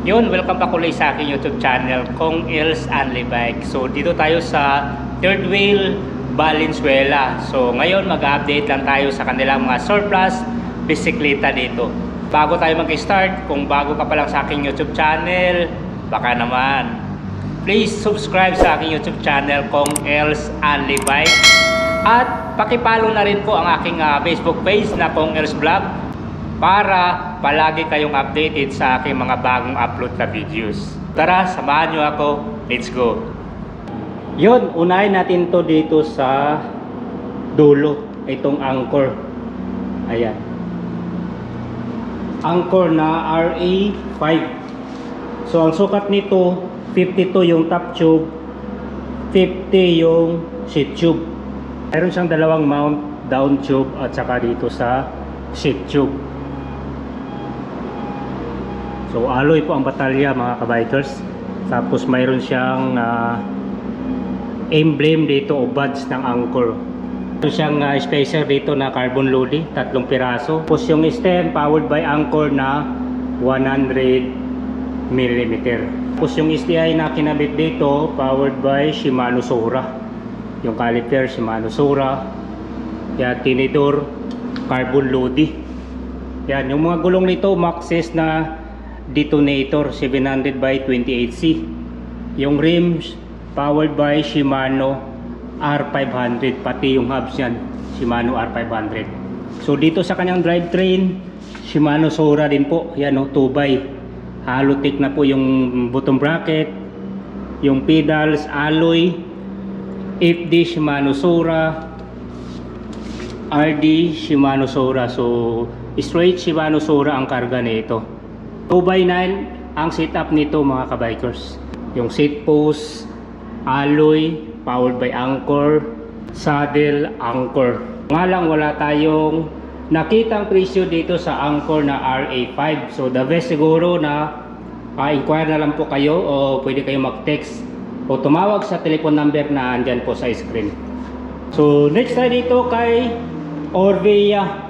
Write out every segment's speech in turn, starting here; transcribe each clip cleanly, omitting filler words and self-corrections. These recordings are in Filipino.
Yun, welcome back ulit sa aking YouTube channel, Kong Els Only Bike. So, dito tayo sa Third Wheel, Valenzuela. So, ngayon mag-update lang tayo sa kanilang mga surplus bisikleta dito. Bago tayo mag-start, kung bago ka pa lang sa aking YouTube channel, baka naman, please subscribe sa aking YouTube channel, Kong Els Only Bike. At pakipollow na rin po ang aking Facebook page na Kong Els Vlog, para palagi kayong updated sa aking mga bagong upload na videos. Tara, samahan nyo ako. Let's go! Yun, unahin natin to dito sa dulo. Itong Angkor. Ayan. Angkor na RA5. So, ang sukat nito, 52 yung top tube, 50 yung seat tube. Mayroon siyang dalawang mount, down tube at saka dito sa seat tube. So alloy po ang batalya mga kabikers. Tapos mayroon siyang emblem dito o badge ng Angkor. Mayroon siyang spacer dito na carbon loading, 3 piraso. Tapos yung stem powered by Angkor na 100mm. Tapos yung STI na kinabit dito powered by Shimano Sora. Yung caliper Shimano Sora. Yan, tinidor, carbon loading. Yan, yung mga gulong nito Maxxis na detonator 700 by 28C. Yung rims powered by Shimano R500, pati yung hubs yan Shimano R500. So dito sa kanyang drivetrain Shimano Sora din po. Yan o, 2x Halotech na po yung bottom bracket. Yung pedals alloy FD Shimano Sora, RD Shimano Sora. So straight Shimano Sora ang karga nito. 2x9 ang setup nito mga kabikers. Yung seat post alloy powered by Angkor, saddle Angkor. Nga lang wala tayong nakitang presyo dito sa Angkor na RA5. So the best siguro na inquire na lang po kayo o pwede kayo mag-text o tumawag sa telephone number na andyan po sa screen. So next tayo dito kay Orbea.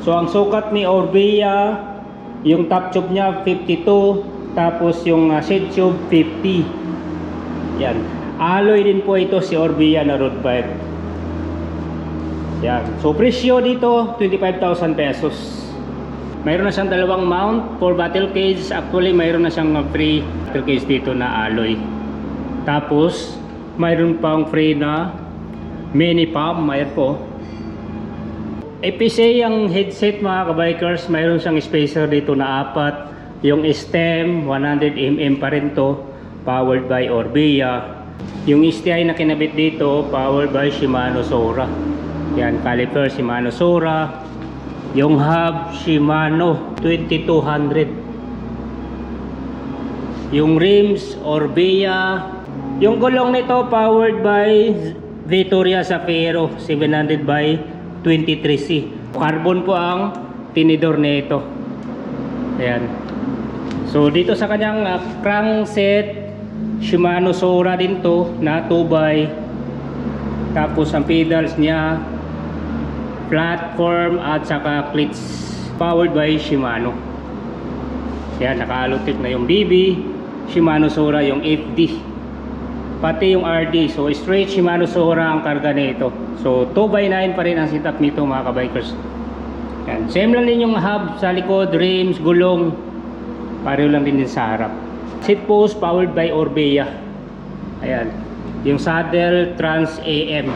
So ang sukat ni Orbea, yung top tube niya 52, tapos yung seat tube 50. Yan. Alloy din po ito si Orbea na road bike. Yan. So presyo dito 25,000 pesos. Mayroon na siyang dalawang mount for battle cage. Actually mayroon na siyang free battle cage dito na alloy. Tapos mayroon pang free na mini pump. Mayroon po. EPC ang headset mga kabikers, mayroon siyang spacer dito na 4. Yung stem 100mm pa rin to, powered by Orbea. Yung STI na kinabit dito powered by Shimano Sora. Yan, caliper Shimano Sora. Yung hub Shimano 2200. Yung rims Orbea. Yung gulong nito powered by Vittoria Zafiro 700 by 23C. Carbon po ang tinidor nito. Ayan. So dito sa kanyang crankset Shimano Sora din to na 2x. Tapos ang pedals niya platform at saka clutch powered by Shimano. Ayan, naka-Halotech na yung BB Shimano Sora, yung FD pati yung RD. So straight Shimano Sora ang karga nito. So 2x9 pa rin ang setup nito mga kabikers. Yan. Same lang din yung hub sa likod, rims, gulong, pareho lang din sa harap. Seat post powered by Orbea. Ayan. Yung saddle Trans AM.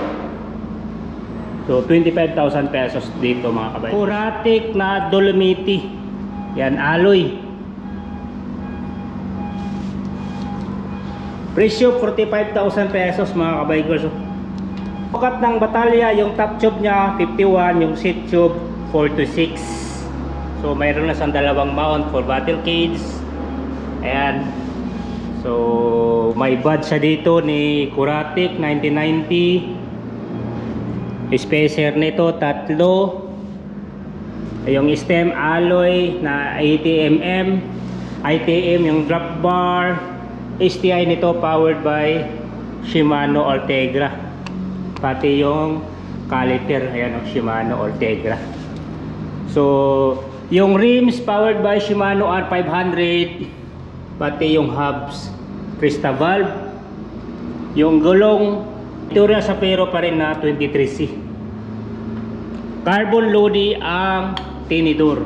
So 25,000 pesos dito mga kabikers. Kuratec na Dolomiti. Yan, alloy. Presyo 45,000 pesos mga kabikers. Sukat ng batalya, yung top tube niya 51, yung seat tube 4-6. So mayroon na siyang dalawang mount for battle cage. Ayan. So may badge siya dito ni Kuratec 1990. Spacer nito 3. Yung stem alloy na 80mm. ITM yung drop bar. STI nito powered by Shimano Ultegra. Pati yung caliper, ayan o, Shimano Ultegra. So yung rims powered by Shimano R500. pati yung hubs, Crista valve, yung gulong Victoria Sapero pa rin na 23C. Carbon Lodi ang tinidor.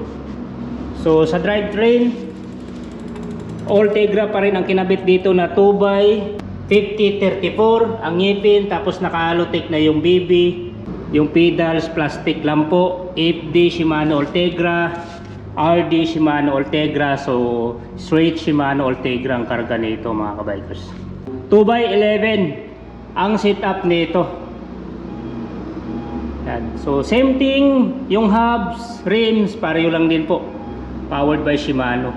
So sa drivetrain, Ultegra pa rin ang kinabit dito na 2x50-34 ang ngipin, tapos naka-allotek na yung BB, yung pedals plastic lang po. FD Shimano Ultegra, RD Shimano Ultegra, so straight Shimano Ultegra ang karga nito mga kabikers. 2x11 ang setup nito. Yan. So same thing, yung hubs, rims, pareho lang din po. Powered by Shimano.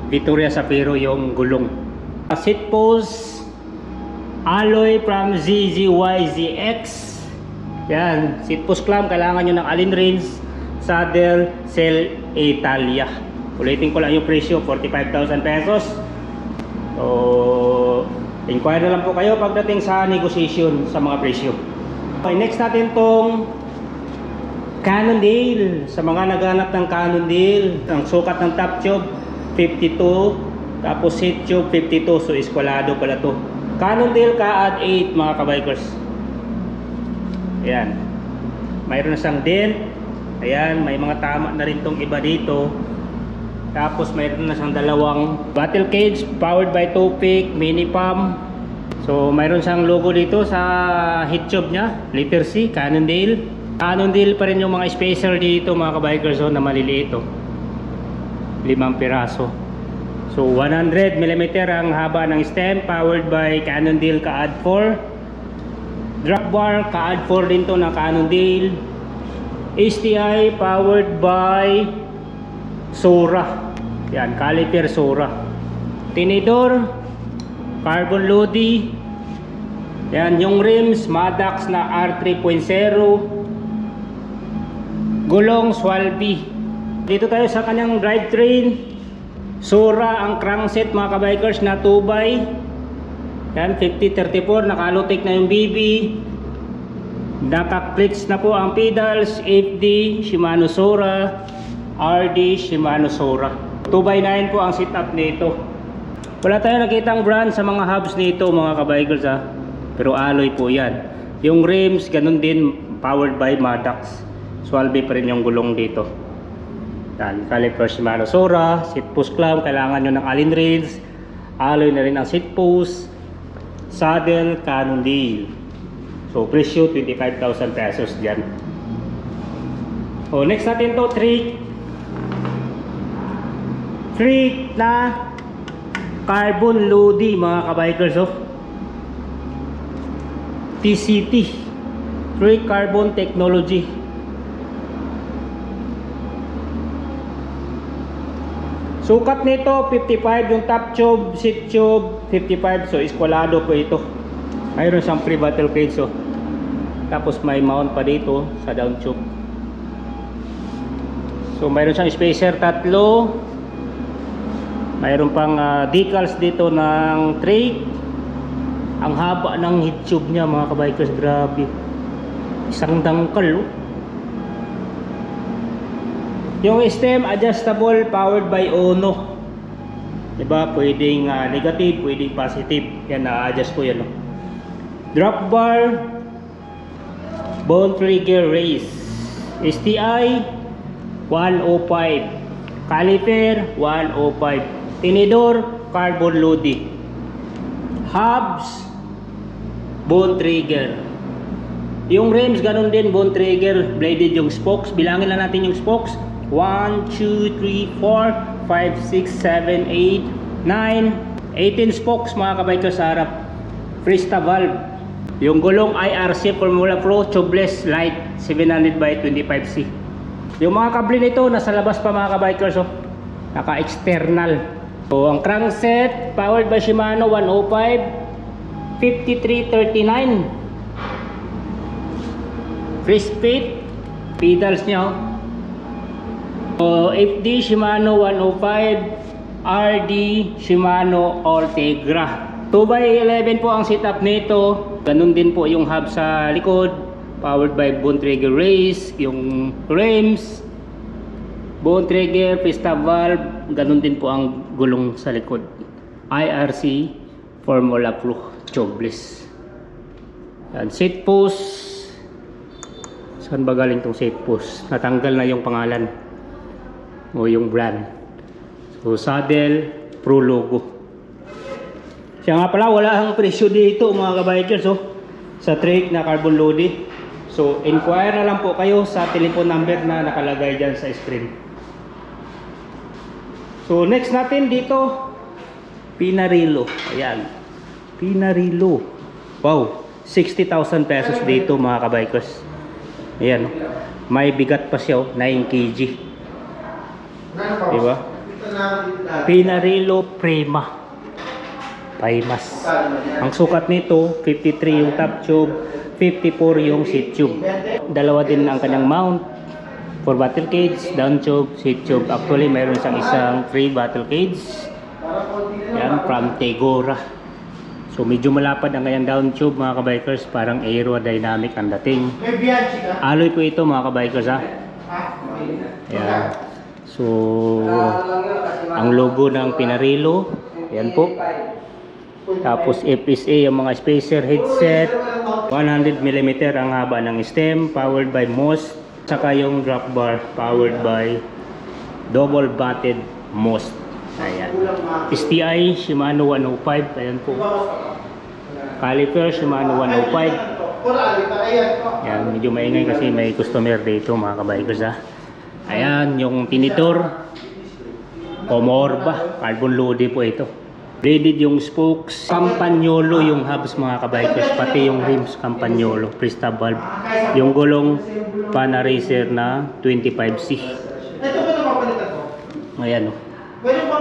Victoria Sapero yung gulong. Seat post, alloy from ZZYZX. Yan, seat post clamp, kailangan nyo ng allen rings, saddle, Cell Italia. Ulitin ko lang yung presyo, 45,000 pesos. So, inquire na lang po kayo pagdating sa negotiation sa mga presyo. Okay, next natin tong Cannondale. Sa mga naghanap ng Cannondale, ang sukat ng top tube 52, tapos seat tube 52, so eskwalado pala to. Cannondale Kaad 8 mga kabikers. Ayan, mayroon na siyang dent. Ayan, may mga tama na rin tong iba dito. Tapos mayroon na siyang dalawang battle cage powered by Topic mini pump. So mayroon siyang logo dito sa heat tube nya, letter C, Cannondale. Cannondale pa rin yung mga spacer dito mga kabikers, na maliliit, 5 piraso. So 100 mm ang haba ng stem, powered by Cannondale Kaad 4. Drop bar Kaad 4 din to ng Cannondale. STI powered by Sora. Yan, caliper Sora. Tinidor Carbon Lodi. Yan, yung rims Maddox na R3.0. Gulong Swalby. Dito tayo sa kanyang drivetrain. Sora ang crankset mga kabikers na 2x. Yan, 50-34, naka-allotek na yung BB. Naka-clips na po ang pedals, FD Shimano Sora, RD Shimano Sora. 2x9 po ang setup nito. Wala tayong nakitang brand sa mga hubs nito mga kabikers ha. Pero alloy po yan. Yung rims, ganun din, powered by Maddox. Swalby pa rin yung gulong dito. Yan, caliper Shimano Sora, seat post clamp, kailangan nyo ng allen rails. Alloy na rin ang seat post. Saddle Cannondale. So presyo 25,000 pesos dyan. O next natin to, trick na Carbon Lodi mga kabikers. TCT, Trick Carbon Technology. Sukat nito 55 yung top tube, seat tube 55, so eskwalado po ito. Mayroon siyang free battle cage, tapos may mount pa dito sa down tube. So mayroon siyang spacer 3. Mayroon pang decals dito ng tray. Ang haba ng heat tube niya mga kabikers, grabe. Isang dangkal. Yung stem adjustable, powered by Ono. Diba? Pwedeng negative, pwedeng positive. Yan, na-adjust ko yan. Drop bar, bone trigger race. STI 105. Caliper 105. Tinidor Carbon Lodi. Hubs bone trigger. Yung rims ganun din, bone trigger, bladed yung spokes. Bilangin lang natin yung spokes. 1, 2, 3, 4, 5, 6, 7, 8, 9, 18 spokes mga kabikers sa harap. Crista valve. Yung gulong IRC Formula Pro tubeless light 700 by 25C. Yung mga kable nito nasa labas pa mga kabikers, naka external. So ang crankset powered by Shimano 105 5339. Free speed pedals niya. So FD Shimano 105, RD Shimano Ultegra. 2x11 po ang setup nito. Ganun din po yung hub sa likod, powered by bone trigger race. Yung rims bone trigger, pista valve, ganun din po ang gulong sa likod. IRC Formula Pro tubeless. Yan, seat post. Saan ba galing tong seat post? Natanggal na yung pangalan o yung brand. So saddle Pro logo. Siya nga pala, wala ang presyo dito mga kabikers sa Trek na carbon loading. So inquire na lang po kayo sa telephone number na nakalagay dyan sa screen. So next natin dito, Pinarello. Ayan, Pinarello. Wow, 60,000 pesos dito mga kabikers. Ayan, may bigat pa siya 9 kg. Diba? Pinarello Prima Paimas. Ang sukat nito 53 yung top tube, 54 yung seat tube. Dalawa din ang kanyang mount for battle cage, down tube, seat tube. Actually mayroon siyang isang free battle cage. Yan, from Tegora. So medyo malapad ang kanyang down tube mga kabikers, parang aerodynamic ang dating. Alloy po ito mga kabikers ha. Yan. So ang logo ng Pinarello, yan po. Tapos FSA yung mga spacer headset, 100mm ang haba ng stem, powered by MOS, saka yung drop bar powered by double batted MOS. Ayan. STI Shimano 105, ayan po. Caliper Shimano 105. Ayan, medyo maingay kasi may customer dito mga kabikers ha. Ayan, yung tinitor Comorba, carbon loading po ito. Braided yung spokes, Campagnolo yung hubs mga kabikers, pati yung rims Campagnolo, pre-stub valve. Yung gulong Panaracer na 25C. Ayan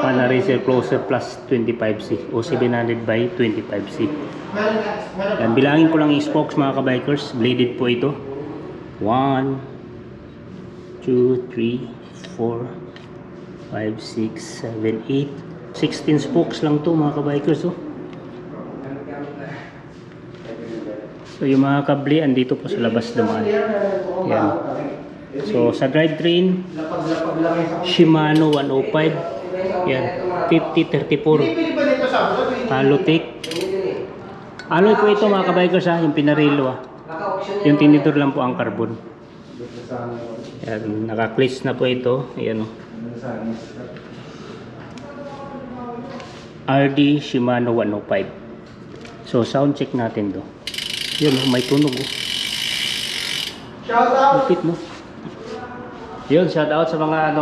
Panaracer Closer Plus 25C o 700 by 25C. Yan, bilangin ko lang yung spokes mga kabikers, bladed po ito. 1, 2, 3, 4, 5, 6, 7, 8, 16 spokes lang to mga kabikers So yung mga kable andito po sa labas naman. Yan. So sa drivetrain Shimano 105. Yan, 5034 Halotech. Alloy po ito mga kabikers ha, yung Pinarello yung tinidor lang po ang carbon. Yan, naka-clutch na po ito. Ayan RD Shimano 105. So sound check natin do. Yun, may tunog Lupit no. Yun, shout out sa mga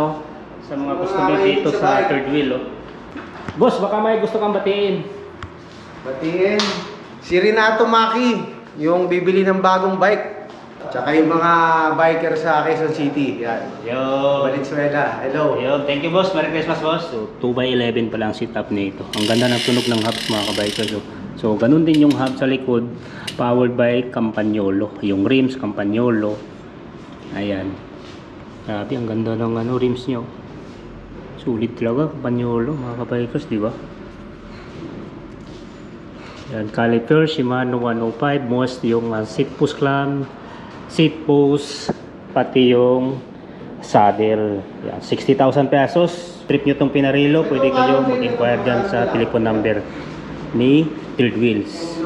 sa mga customer dito sa third wheel Boss, baka may gusto kang batiin. Batiin si Renato Maki, yung bibili ng bagong bike. Tsaka yung mga biker sa Quezon City. Yan. Yo, Valenzuela. Hello. Yo, thank you boss. Merry Christmas boss. So 2x11 pa lang setup nito. Ang ganda ng tunog ng hubs mga kabikers. So ganun din yung hub sa likod, powered by Campagnolo. Yung rims Campagnolo. Ayan. Grabe, ang ganda ng rims nyo. Sulit talaga Campagnolo mga kabikers, di ba? Yan, caliper Shimano 105, most yung seat post clamp, seat post, pati yung saddle. Yan, 60,000 pesos. Trip nyo tong Pinarello, pwede kayo mag-inquire dyan sa telephone number ni Third Wheels.